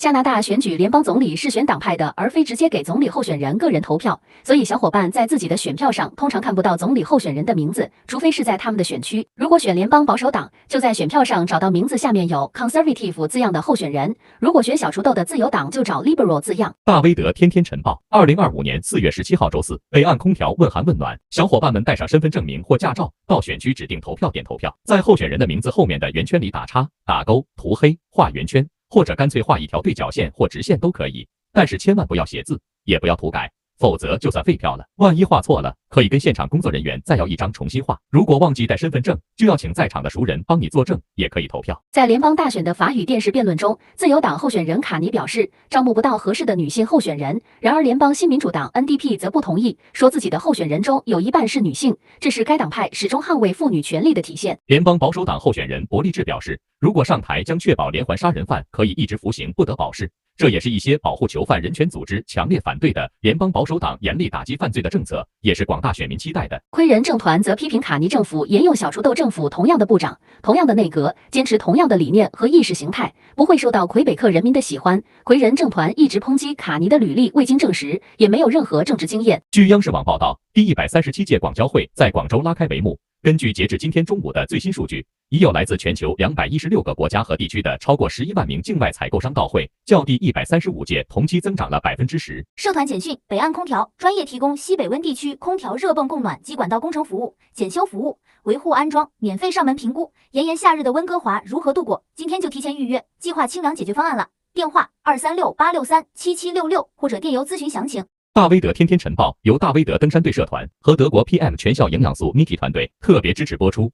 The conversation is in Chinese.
加拿大选举联邦总理是选党派的，而非直接给总理候选人个人投票，所以小伙伴在自己的选票上通常看不到总理候选人的名字，除非是在他们的选区。如果选联邦保守党，就在选票上找到名字下面有 Conservative 字样的候选人；如果选小除豆的自由党，就找 Liberal 字样。大威德天天晨报，2025年4月17号周四，北岸空调问寒问暖，小伙伴们带上身份证明或驾照，到选区指定投票点投票，在候选人的名字后面的圆圈里打叉、打勾、涂黑、画圆圈。或者干脆画一条对角线或直线都可以，但是千万不要写字，也不要涂改，否则就算废票了。万一画错了，可以跟现场工作人员再要一张重新画。如果忘记带身份证，就要请在场的熟人帮你作证，也可以投票。在联邦大选的法语电视辩论中，自由党候选人卡尼表示招募不到合适的女性候选人，然而联邦新民主党 NDP 则不同意，说自己的候选人中有一半是女性，这是该党派始终捍卫妇女权利的体现。联邦保守党候选人伯利治表示，如果上台将确保连环杀人犯可以一直服刑，不得保释。这也是一些保护囚犯人权组织强烈反对的联邦保守党严厉打击犯罪的政策，也是广大选民期待的。魁人政团则批评卡尼政府沿用小除豆政府同样的部长、同样的内阁，坚持同样的理念和意识形态，不会受到魁北克人民的喜欢。魁人政团一直抨击卡尼的履历未经证实，也没有任何政治经验。据央视网报道，第137届广交会在广州拉开帷幕。根据截至今天中午的最新数据，已有来自全球216个国家和地区的超过11万名境外采购商到会，较第135届同期增长了10%。社团简讯：北岸空调专业提供西北温地区空调热泵供暖及管道工程服务、检修服务、维护安装，免费上门评估。炎炎夏日的温哥华如何度过？今天就提前预约，计划清凉解决方案了。电话236-863-7766或者电邮咨询详情。大威德天天晨报由大威德登山队社团和德国 PM 全效营养素 Niki 团队特别支持播出。